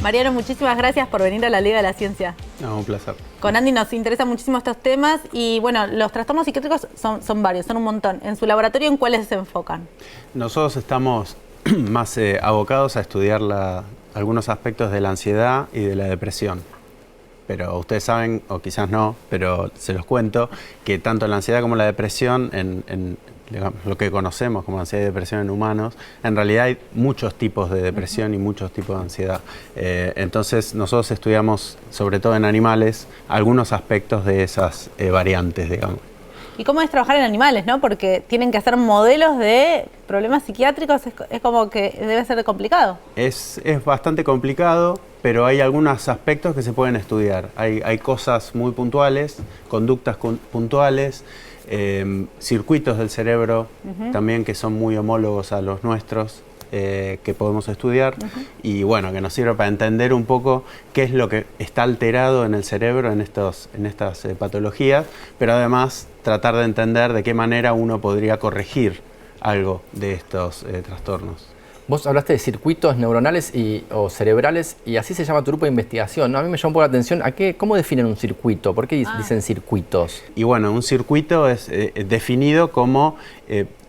Mariano, muchísimas gracias por venir a la Liga de la Ciencia. No, un placer. Con Andy nos interesan muchísimo estos temas y bueno, los trastornos psiquiátricos son varios, son un montón. En su laboratorio, ¿en cuáles se enfocan? Nosotros estamos más abocados a estudiar algunos aspectos de la ansiedad y de la depresión. Pero ustedes saben, o quizás no, pero se los cuento, que tanto la ansiedad como la depresión, digamos, lo que conocemos como ansiedad y depresión en humanos, en realidad hay muchos tipos de depresión y muchos tipos de ansiedad. Entonces nosotros estudiamos, sobre todo en animales, algunos aspectos de esas variantes, digamos. ¿Y cómo es trabajar en animales, no? Porque tienen que hacer modelos de problemas psiquiátricos, es como que debe ser complicado. Es bastante complicado, pero hay algunos aspectos que se pueden estudiar. Hay cosas muy puntuales, conductas puntuales, circuitos del cerebro también que son muy homólogos a los nuestros, que podemos estudiar y bueno, que nos sirve para entender un poco qué es lo que está alterado en el cerebro en estas patologías, pero además tratar de entender de qué manera uno podría corregir algo de estos trastornos. Vos hablaste de circuitos neuronales o cerebrales y así se llama tu grupo de investigación, ¿no? A mí me llamó un poco la atención, ¿cómo definen un circuito? ¿Por qué dicen circuitos? Y bueno, un circuito es definido como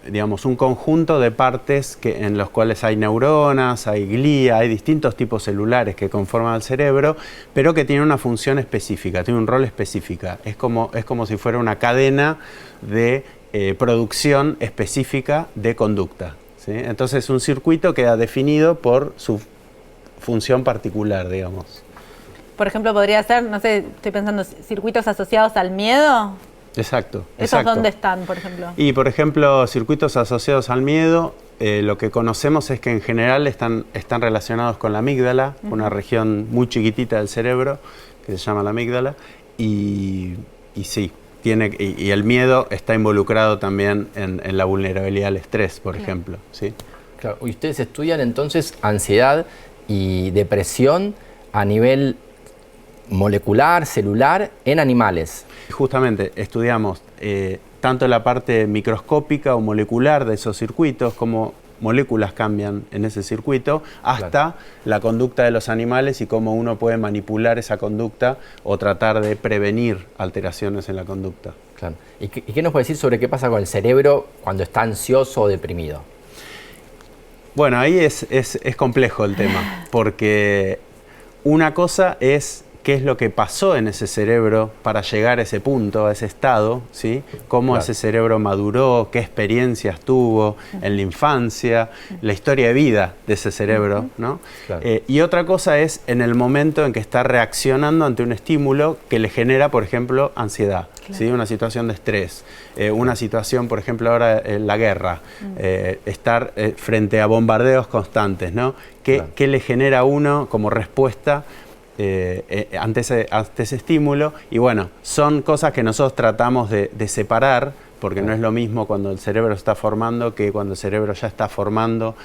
digamos, un conjunto de partes en los cuales hay neuronas, hay glía, hay distintos tipos celulares que conforman el cerebro, pero que tienen una función específica, tienen un rol específico. Es como si fuera una cadena de producción específica de conducta, ¿sí? Entonces un circuito queda definido por su función particular, digamos. Por ejemplo, podría ser, no sé, estoy pensando, circuitos asociados al miedo. Exacto. ¿Esos dónde están, por ejemplo? Y, por ejemplo, circuitos asociados al miedo, lo que conocemos es que en general están relacionados con la amígdala, una región muy chiquitita del cerebro que se llama la amígdala, y sí, y el miedo está involucrado también en la vulnerabilidad al estrés, por ejemplo. ¿Sí? Claro. Y ustedes estudian entonces ansiedad y depresión a nivel molecular, celular, en animales. Justamente estudiamos tanto la parte microscópica o molecular de esos circuitos, cómo moléculas cambian en ese circuito, hasta la conducta de los animales y cómo uno puede manipular esa conducta o tratar de prevenir alteraciones en la conducta. Claro. ¿Y qué nos puede decir sobre qué pasa con el cerebro cuando está ansioso o deprimido? Bueno, ahí es complejo el tema, porque una cosa es qué es lo que pasó en ese cerebro para llegar a ese punto, a ese estado, ¿sí? Cómo ese cerebro maduró, qué experiencias tuvo en la infancia, la historia de vida de ese cerebro, ¿no? Claro. Y otra cosa es en el momento en que está reaccionando ante un estímulo que le genera, por ejemplo, ansiedad, ¿sí? Una situación de estrés, una situación, por ejemplo, ahora en la guerra, estar frente a bombardeos constantes, ¿no? ¿Qué le genera a uno como respuesta ante ese estímulo? Y bueno, son cosas que nosotros tratamos de separar, porque no es lo mismo cuando el cerebro está formando que cuando el cerebro ya está formado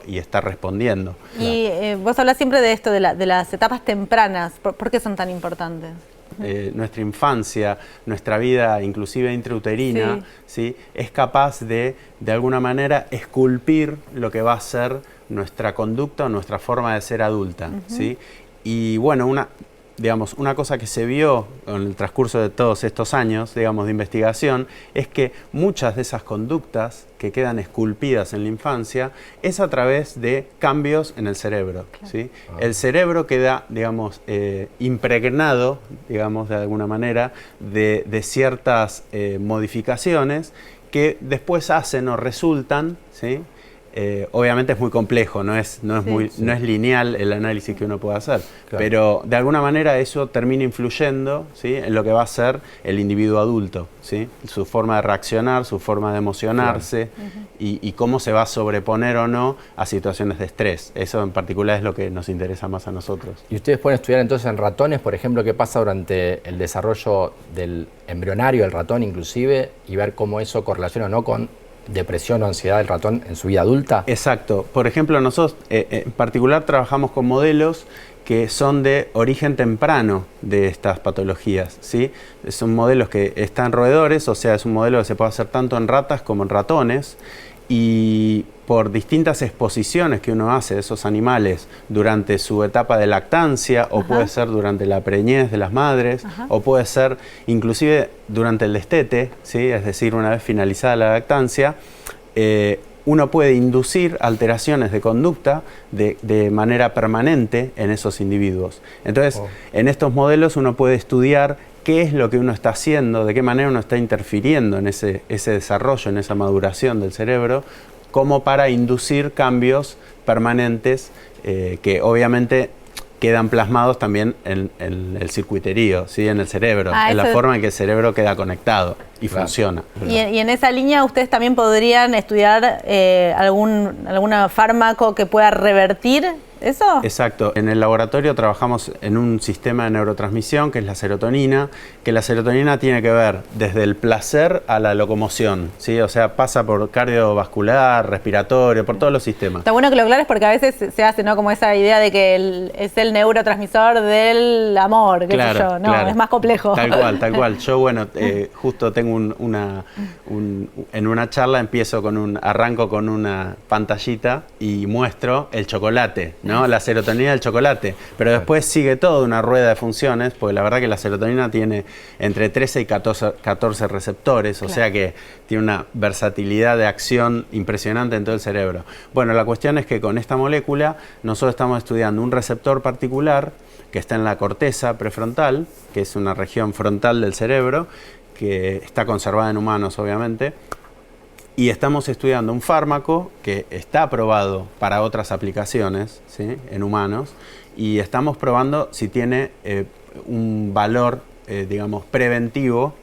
y está respondiendo. Y vos hablas siempre de esto, de las etapas tempranas. ¿Por qué son tan importantes? Nuestra infancia, nuestra vida inclusive intrauterina, ¿sí? Es capaz de alguna manera esculpir lo que va a ser nuestra conducta o nuestra forma de ser adulta, ¿sí? Y bueno, una cosa que se vio en el transcurso de todos estos años, digamos, de investigación, es que muchas de esas conductas que quedan esculpidas en la infancia es a través de cambios en el cerebro, ¿sí? El cerebro queda, digamos, impregnado, digamos, de alguna manera, de ciertas modificaciones que después hacen o resultan, ¿sí? Obviamente es muy complejo, no es lineal el análisis que uno puede hacer, pero de alguna manera eso termina influyendo, ¿sí? En lo que va a ser el individuo adulto, ¿sí? Su forma de reaccionar, su forma de emocionarse y cómo se va a sobreponer o no a situaciones de estrés. Eso en particular es lo que nos interesa más a nosotros. ¿Y ustedes pueden estudiar entonces en ratones, por ejemplo, qué pasa durante el desarrollo del embrionario del ratón inclusive y ver cómo eso correlaciona o no con depresión o ansiedad del ratón en su vida adulta? Exacto. Por ejemplo, nosotros en particular trabajamos con modelos que son de origen temprano de estas patologías, ¿sí? Son modelos que están en roedores, o sea, es un modelo que se puede hacer tanto en ratas como en ratones, y por distintas exposiciones que uno hace de esos animales durante su etapa de lactancia, o puede ser durante la preñez de las madres, o puede ser inclusive durante el destete, ¿sí? Es decir, una vez finalizada la lactancia, uno puede inducir alteraciones de conducta de manera permanente en esos individuos. Entonces, en estos modelos uno puede estudiar qué es lo que uno está haciendo, de qué manera uno está interfiriendo en ese desarrollo, en esa maduración del cerebro, como para inducir cambios permanentes que obviamente quedan plasmados también en el circuiterío, ¿sí? En el cerebro, en la forma en que el cerebro queda conectado y funciona. Y en esa línea ustedes también podrían estudiar alguna fármaco que pueda revertir eso. Exacto. En el laboratorio trabajamos en un sistema de neurotransmisión que es la serotonina, que la serotonina tiene que ver desde el placer a la locomoción, ¿sí? O sea, pasa por cardiovascular, respiratorio, por todos los sistemas. Está bueno que lo aclares porque a veces se hace, ¿no?, como esa idea de que es el neurotransmisor del amor, qué sé yo, no, es más complejo. Tal cual, tal cual. Yo, bueno, justo tengo en una charla arranco con una pantallita y muestro el chocolate, ¿no? La serotonina del chocolate, pero después sigue toda una rueda de funciones, porque la verdad que la serotonina tiene entre 13 y 14 receptores, o sea que tiene una versatilidad de acción impresionante en todo el cerebro. Bueno, la cuestión es que con esta molécula nosotros estamos estudiando un receptor particular que está en la corteza prefrontal, que es una región frontal del cerebro, que está conservada en humanos, obviamente, y estamos estudiando un fármaco que está aprobado para otras aplicaciones, ¿sí?, en humanos, y estamos probando si tiene un valor, digamos, preventivo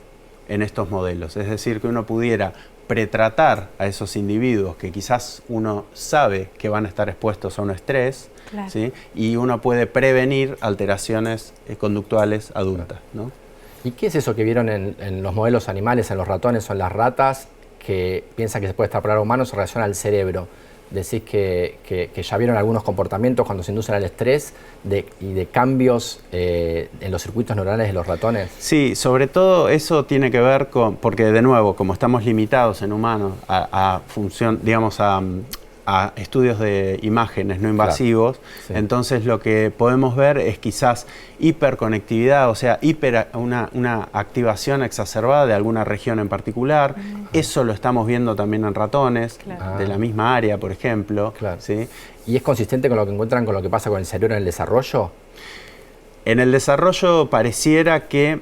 en estos modelos. Es decir, que uno pudiera pretratar a esos individuos que quizás uno sabe que van a estar expuestos a un estrés, ¿sí?, y uno puede prevenir alteraciones conductuales adultas, ¿no? ¿Y qué es eso que vieron en los modelos animales, en los ratones o en las ratas, que piensan que se puede extrapolar a humanos en relación al cerebro? Decís que ya vieron algunos comportamientos cuando se inducen al estrés y de cambios en los circuitos neuronales de los ratones. Sí, sobre todo eso tiene que ver con, porque de nuevo, como estamos limitados en humanos a función, digamos, a estudios de imágenes no invasivos, entonces lo que podemos ver es quizás hiperconectividad, o sea, una activación exacerbada de alguna región en particular. Eso lo estamos viendo también en ratones de la misma área, por ejemplo. ¿Sí? ¿Y es consistente con lo que encuentran con lo que pasa con el cerebro en el desarrollo? En el desarrollo pareciera que,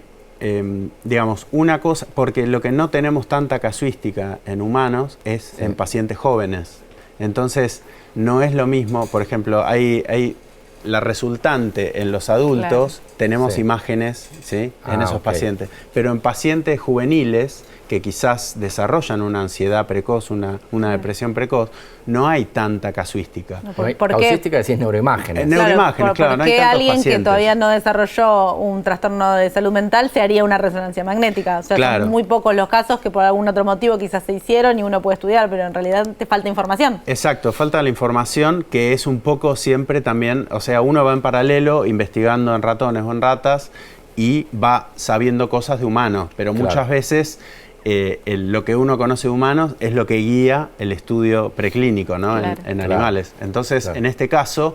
digamos, una cosa, porque lo que no tenemos tanta casuística en humanos es en pacientes jóvenes. Entonces, no es lo mismo, por ejemplo, hay la resultante en los adultos, tenemos imágenes, ¿sí?, en esos pacientes, pero en pacientes juveniles que quizás desarrollan una ansiedad precoz, una depresión precoz, no hay tanta casuística. No, casuística decís neuroimágenes. Neuroimágenes, claro, no hay tantos alguien pacientes que todavía no desarrolló un trastorno de salud mental se haría una resonancia magnética. O sea, son muy pocos los casos que por algún otro motivo quizás se hicieron y uno puede estudiar, pero en realidad te falta información. Exacto, falta la información, que es un poco siempre también, o sea, uno va en paralelo investigando en ratones o en ratas y va sabiendo cosas de humanos, pero muchas veces lo que uno conoce de humanos es lo que guía el estudio preclínico, ¿no?, en animales. Entonces, en este caso,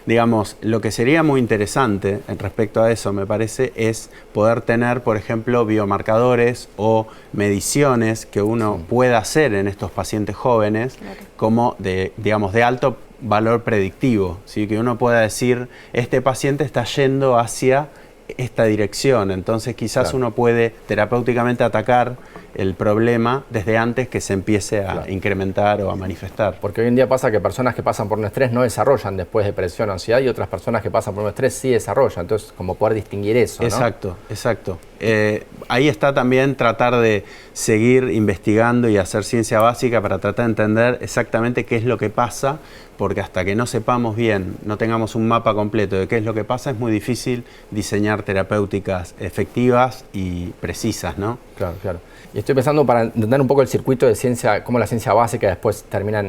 digamos, lo que sería muy interesante respecto a eso, me parece, es poder tener, por ejemplo, biomarcadores o mediciones que uno pueda hacer en estos pacientes jóvenes, como digamos, de alto valor predictivo, ¿sí?, que uno pueda decir, este paciente está yendo hacia esta dirección, entonces quizás uno puede terapéuticamente atacar el problema desde antes que se empiece a incrementar o a manifestar. Porque hoy en día pasa que personas que pasan por un estrés no desarrollan después depresión o ansiedad, y otras personas que pasan por un estrés sí desarrollan, entonces como poder distinguir eso, ¿no? Exacto, exacto. Ahí está también tratar de seguir investigando y hacer ciencia básica para tratar de entender exactamente qué es lo que pasa, porque hasta que no sepamos bien, no tengamos un mapa completo de qué es lo que pasa, es muy difícil diseñar terapéuticas efectivas y precisas, ¿no? Claro, claro. Y estoy pensando, para entender un poco el circuito de ciencia, cómo la ciencia básica después termina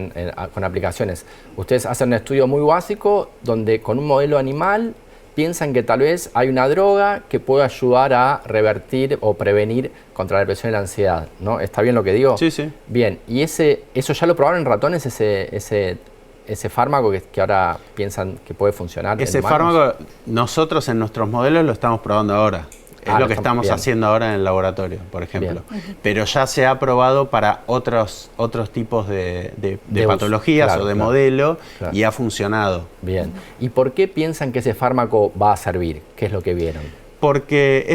con aplicaciones. Ustedes hacen un estudio muy básico donde con un modelo animal piensan que tal vez hay una droga que puede ayudar a revertir o prevenir contra la depresión y la ansiedad, ¿no? ¿Está bien lo que digo? Sí, sí. Bien, ¿y eso ya lo probaron en ratones, ese fármaco que ahora piensan que puede funcionar? Ese fármaco, nosotros en nuestros modelos lo estamos probando ahora. Es lo que estamos haciendo ahora en el laboratorio, por ejemplo. Pero ya se ha probado para otros tipos de patologías o de modelo y ha funcionado. Bien. ¿Y por qué piensan que ese fármaco va a servir? ¿Qué es lo que vieron? Porque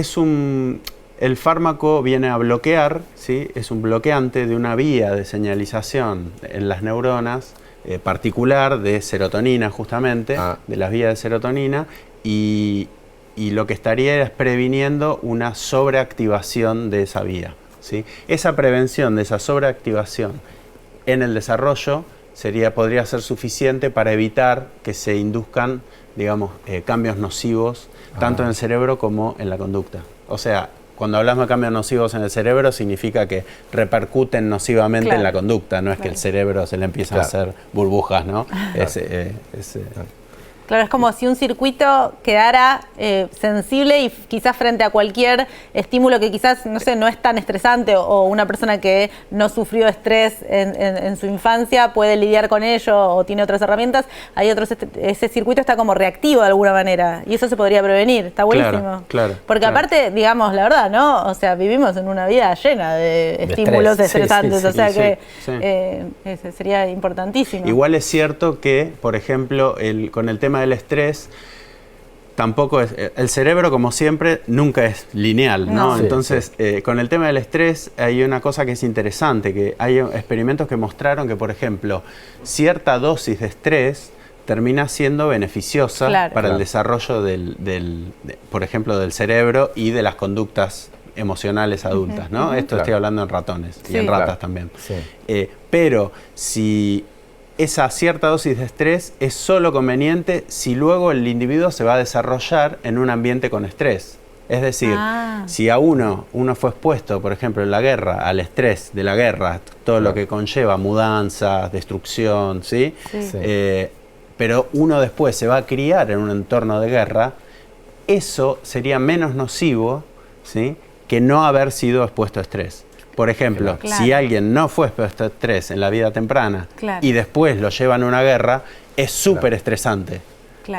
el fármaco viene a bloquear, ¿sí? Es un bloqueante de una vía de señalización en las neuronas particular de serotonina, justamente, de las vías de serotonina, y lo que estaría es previniendo una sobreactivación de esa vía, ¿sí? Esa prevención de esa sobreactivación en el desarrollo podría ser suficiente para evitar que se induzcan, digamos, cambios nocivos tanto en el cerebro como en la conducta. O sea, cuando hablamos de cambios nocivos en el cerebro significa que repercuten nocivamente en la conducta, no es que el cerebro se le empiezan a hacer burbujas, ¿no? Claro, es como si un circuito quedara sensible y quizás frente a cualquier estímulo que quizás, no sé, no es tan estresante o una persona que no sufrió estrés en su infancia puede lidiar con ello o tiene otras herramientas, ese circuito está como reactivo de alguna manera y eso se podría prevenir, está buenísimo. Porque aparte, digamos, la verdad, ¿no? O sea, vivimos en una vida llena de estímulos estresantes, o sea que sería importantísimo. Igual es cierto que, por ejemplo, con el tema del estrés, tampoco es, el cerebro, como siempre, nunca es lineal, ¿no? Entonces, con el tema del estrés hay una cosa que es interesante, que hay experimentos que mostraron que, por ejemplo, cierta dosis de estrés termina siendo beneficiosa para el desarrollo por ejemplo, del cerebro y de las conductas emocionales adultas, ¿no? Esto estoy hablando en ratones y en ratas también. Pero si esa cierta dosis de estrés es solo conveniente si luego el individuo se va a desarrollar en un ambiente con estrés. Es decir, si a uno fue expuesto, por ejemplo, en la guerra, al estrés de la guerra, todo lo que conlleva mudanzas, destrucción, ¿sí? Pero uno después se va a criar en un entorno de guerra, eso sería menos nocivo, ¿sí?, que no haber sido expuesto a estrés. Por ejemplo, si alguien no fue expuesto a estrés en la vida temprana y después lo llevan a una guerra, es súper estresante.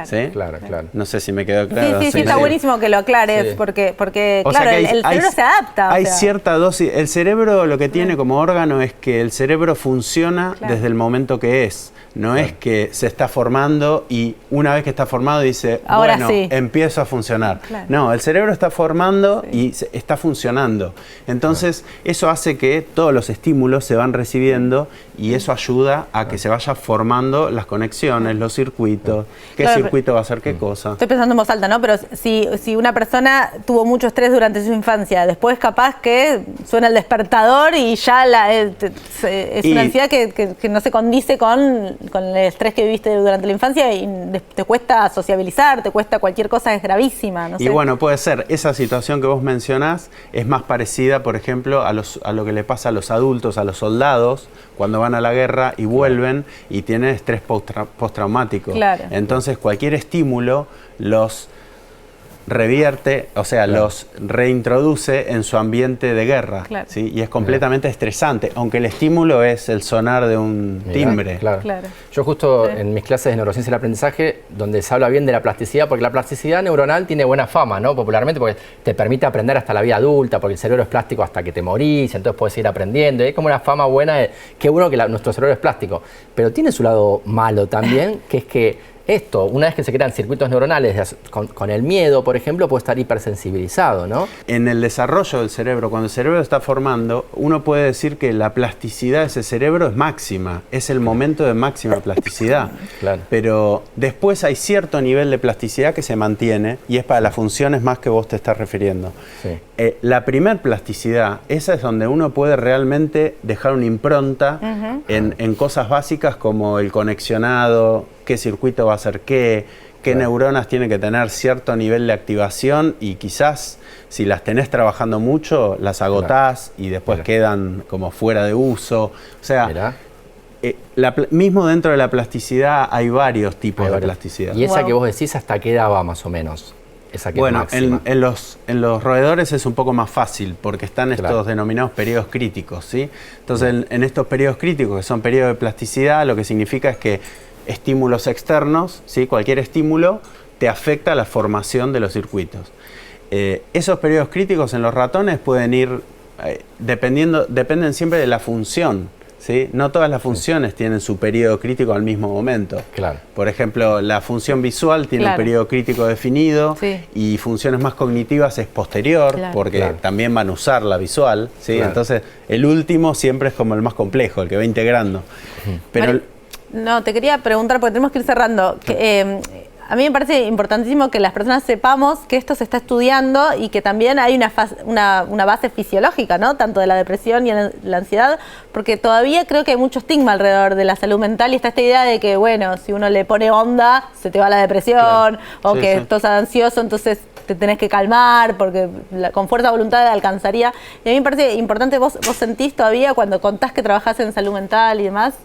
¿Sí? Claro. No sé si me quedó claro. Sí, está buenísimo que lo aclares, porque claro, el cerebro se adapta. Hay cierta dosis. El cerebro lo que tiene como órgano es que el cerebro funciona desde el momento que es. No es que se está formando y una vez que está formado dice, bueno, empiezo a funcionar. No, el cerebro está formando y está funcionando. Entonces, eso hace que todos los estímulos se van recibiendo y eso ayuda a que se vaya formando las conexiones, los circuitos, qué circuito va a hacer qué cosa. Estoy pensando en voz alta, ¿no? Pero si una persona tuvo mucho estrés durante su infancia, después capaz que suena el despertador y ya es una ansiedad que no se condice con el estrés que viviste durante la infancia y te cuesta sociabilizar, te cuesta cualquier cosa, es gravísima. No sé. Y bueno, puede ser, esa situación que vos mencionás es más parecida, por ejemplo, a lo que le pasa a los adultos, a los soldados, cuando van a la guerra y vuelven y tienen estrés postraumático. Entonces, cualquier estímulo los revierte, o sea, los reintroduce en su ambiente de guerra, ¿sí? Y es completamente estresante, aunque el estímulo es el sonar de un timbre. Yo justo en mis clases de neurociencia del aprendizaje, donde se habla bien de la plasticidad, porque la plasticidad neuronal tiene buena fama, ¿no? Popularmente, porque te permite aprender hasta la vida adulta, porque el cerebro es plástico hasta que te morís, entonces puedes seguir aprendiendo, y hay como una fama buena de qué bueno que nuestro cerebro es plástico, pero tiene su lado malo también, que es que una vez que se crean circuitos neuronales con el miedo, por ejemplo, puede estar hipersensibilizado, ¿no? En el desarrollo del cerebro, cuando el cerebro está formando, uno puede decir que la plasticidad de ese cerebro es máxima, es el momento de máxima plasticidad. Pero después hay cierto nivel de plasticidad que se mantiene y es para las funciones más que vos te estás refiriendo. La primer plasticidad, esa es donde uno puede realmente dejar una impronta en cosas básicas como el conexionado, qué circuito va a hacer qué neuronas tienen que tener cierto nivel de activación y quizás si las tenés trabajando mucho, las agotás y después quedan como fuera de uso. O sea, mismo dentro de la plasticidad hay varios tipos de plasticidad. ¿Y esa que vos decís hasta qué edad va más o menos? Esa que bueno, es máxima. en los roedores es un poco más fácil porque están estos denominados periodos críticos, ¿sí? Entonces, en estos periodos críticos, que son periodos de plasticidad, lo que significa es que estímulos externos, ¿sí? Cualquier estímulo te afecta la formación de los circuitos. Esos periodos críticos en los ratones pueden ir, dependen siempre de la función. ¿Sí? No todas las funciones tienen su periodo crítico al mismo momento. Claro. Por ejemplo, la función visual tiene un periodo crítico definido y funciones más cognitivas es posterior porque también van a usar la visual. ¿Sí? Entonces, el último siempre es como el más complejo, el que va integrando. Pero, no, te quería preguntar, porque tenemos que ir cerrando. A mí me parece importantísimo que las personas sepamos que esto se está estudiando y que también hay una base fisiológica, ¿no? Tanto de la depresión y la ansiedad, porque todavía creo que hay mucho estigma alrededor de la salud mental y está esta idea de que, bueno, si uno le pone onda, se te va la depresión, o que estás ansioso, entonces te tenés que calmar, porque con fuerza de voluntad alcanzaría. Y a mí me parece importante, vos sentís todavía cuando contás que trabajás en salud mental y demás,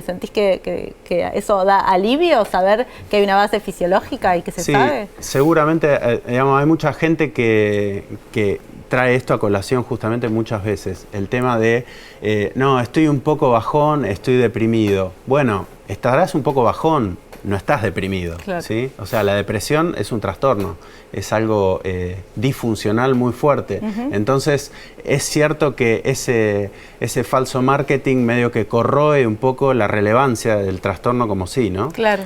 ¿sentís que eso da alivio, saber que hay una base fisiológica y que se sabe? Seguramente, digamos, hay mucha gente que trae esto a colación justamente muchas veces. El tema de, no, estoy un poco bajón, estoy deprimido. Bueno, estarás un poco bajón, no estás deprimido, ¿sí? O sea, la depresión es un trastorno, es algo disfuncional muy fuerte. Entonces, es cierto que ese falso marketing medio que corroe un poco la relevancia del trastorno como sí, ¿no? Claro.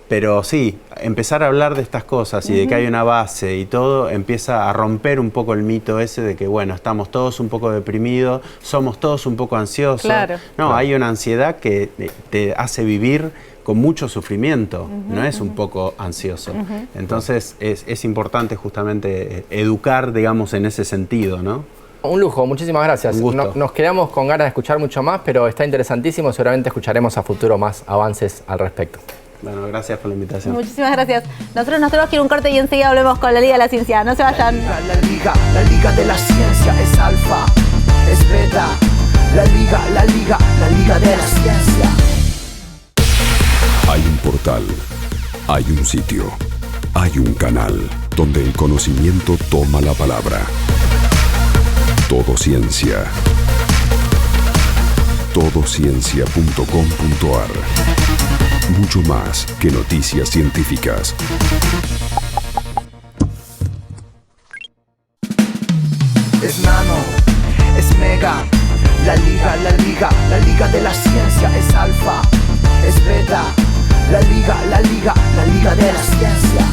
Pero sí, empezar a hablar de estas cosas y de que hay una base y todo, empieza a romper un poco el mito ese de que, bueno, estamos todos un poco deprimidos, somos todos un poco ansiosos. No, hay una ansiedad que te hace vivir con mucho sufrimiento, no es un poco ansioso. Entonces es importante justamente educar, digamos, en ese sentido, ¿no? Un lujo, muchísimas gracias. Nos quedamos con ganas de escuchar mucho más, pero está interesantísimo, seguramente escucharemos a futuro más avances al respecto. Bueno, gracias por la invitación. Muchísimas gracias. Nosotros nos tenemos que ir a un corte y enseguida volvemos con la Liga de la Ciencia. No se vayan. La Liga de la Ciencia es alfa, es beta. La Liga de la Ciencia. Hay un portal, hay un sitio, hay un canal donde el conocimiento toma la palabra. Todo Ciencia. Todociencia.com.ar. Mucho más que noticias científicas. Es nano, es mega. La Liga de la Ciencia es alfa, es beta. La Liga de la Ciencia.